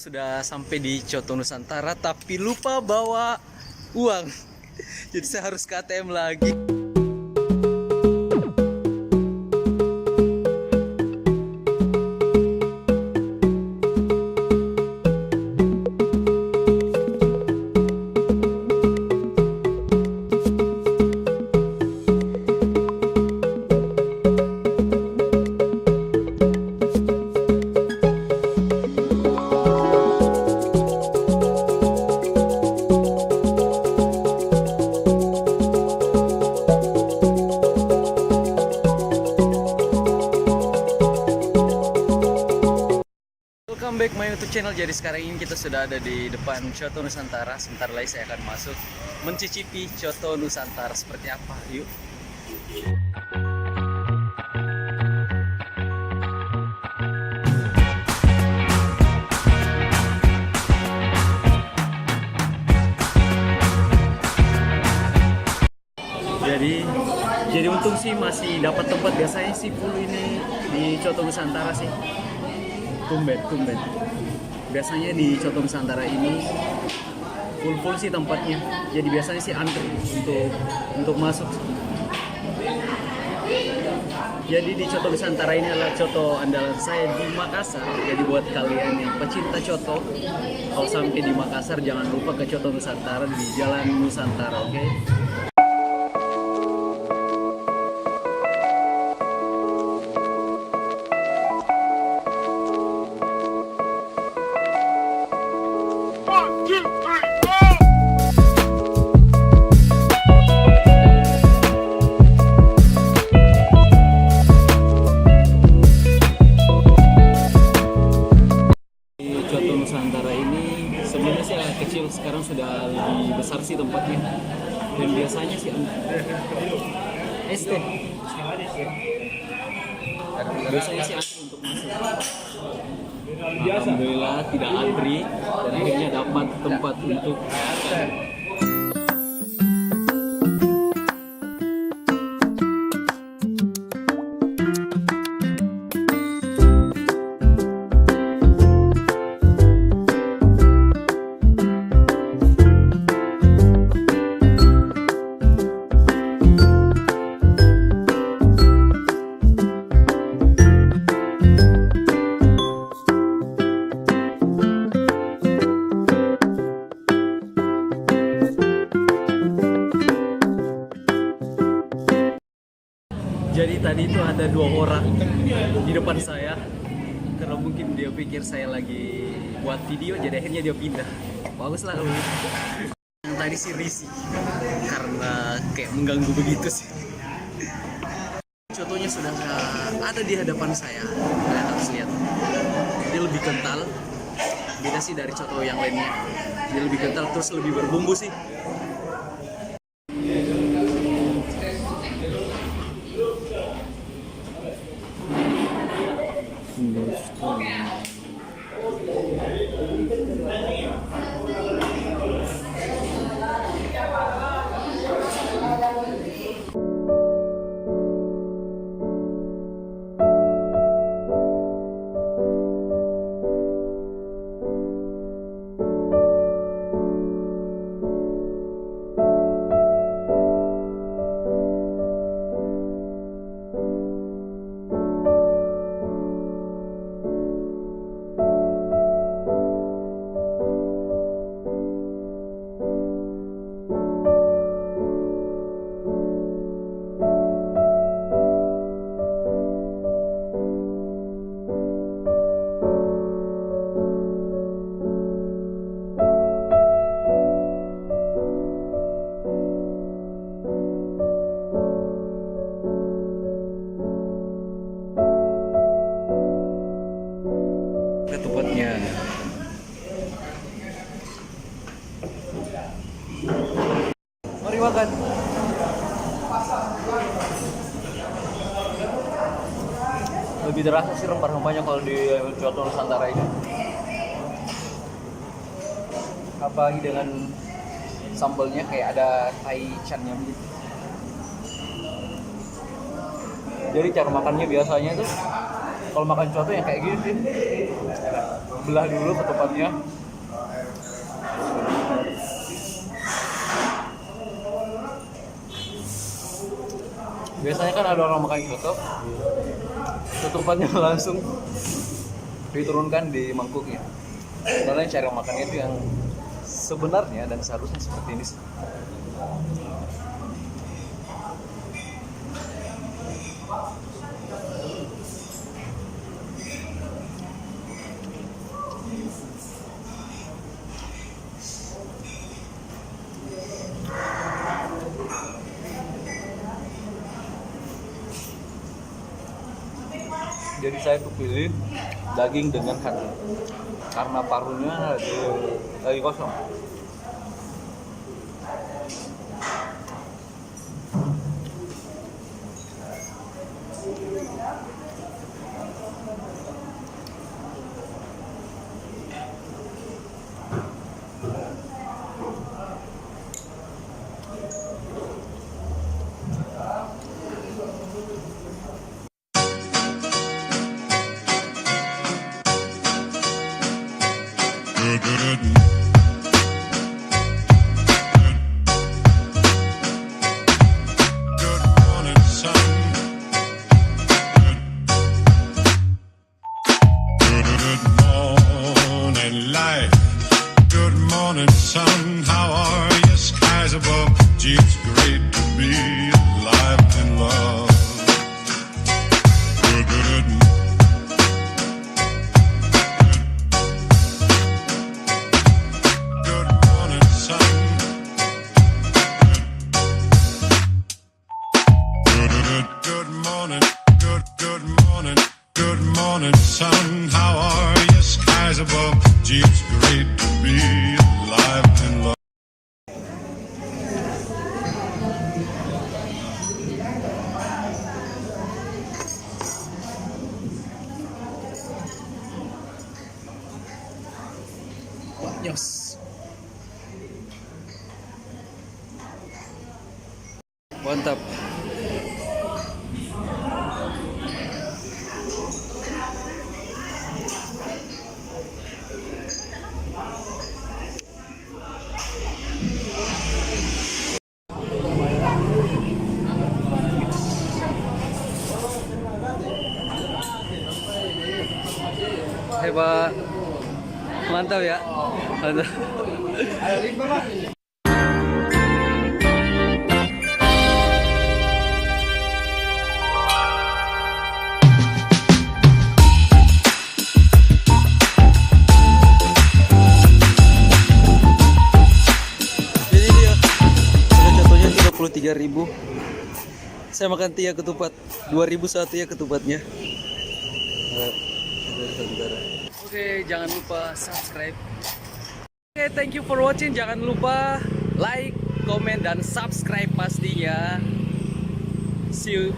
sudah sampai di Coto Nusantara tapi lupa bawa uang. Jadi saya harus ke ATM lagi. Welcome back my YouTube channel. Jadi sekarang ini kita sudah ada di depan Coto Nusantara. Sebentar lagi saya akan masuk mencicipi Coto Nusantara seperti apa. Yuk. Jadi untung sih masih dapat tempat. Biasanya sih full ini di Coto Nusantara sih. Tumben. Biasanya di Coto Nusantara ini full sih tempatnya. Jadi biasanya sih antri untuk masuk. Jadi di Coto Nusantara ini adalah coto andalan saya di Makassar. Jadi buat kalian yang pecinta coto, kalau sampai di Makassar jangan lupa ke Coto Nusantara di Jalan Nusantara, oke? Nusantara ini sebelumnya sih agak kecil, sekarang sudah lebih besar sih tempatnya. Dan biasanya sih ST. Biasanya sih antri untuk masuk. Alhamdulillah tidak antri dan akhirnya dapat tempat untuk Jadi tadi itu ada 2 orang di depan saya, karena mungkin dia pikir saya lagi buat video, jadi akhirnya dia pindah. Bagus lah kalau gitu. Yang tadi sih risih, karena kayak mengganggu begitu sih. Contohnya sudah ada di hadapan saya, kalian harus lihat. Dia lebih kental, beda sih dari coto yang lainnya. Dia lebih kental terus lebih berbumbu sih. Tempatnya mari makan. Lebih terasa sih rempah-rempahnya kalau di Coto Nusantara ini, apalagi dengan sambalnya kayak ada taichannya begitu. Jadi cara makannya biasanya tuh Kalau makan coto yang kayak gini sih, belah dulu ketupatnya. Biasanya kan ada orang makan coto, ketupannya langsung diturunkan di mangkuknya. Karena cara makannya itu yang sebenarnya dan seharusnya seperti ini sih. Jadi saya tuh pilih daging dengan hati karena parunya lagi kosong. Good morning, sun. How are you? Skies above. Gee, it's great to be alive and love. Good morning, sun. Good morning. Good morning. Good morning, sun. How are you? Skies above. Gee, it's great to be alive and love. Yes. Mantap. Hebat. Mantap ya. Mantap. Jadi dia contohnya 33.000. Saya makan 3 ketupat, 2.000 satu ya ketupatnya. Oke, jangan lupa subscribe. Oke, thank you for watching. Jangan lupa like, comment, dan subscribe pastinya. See you.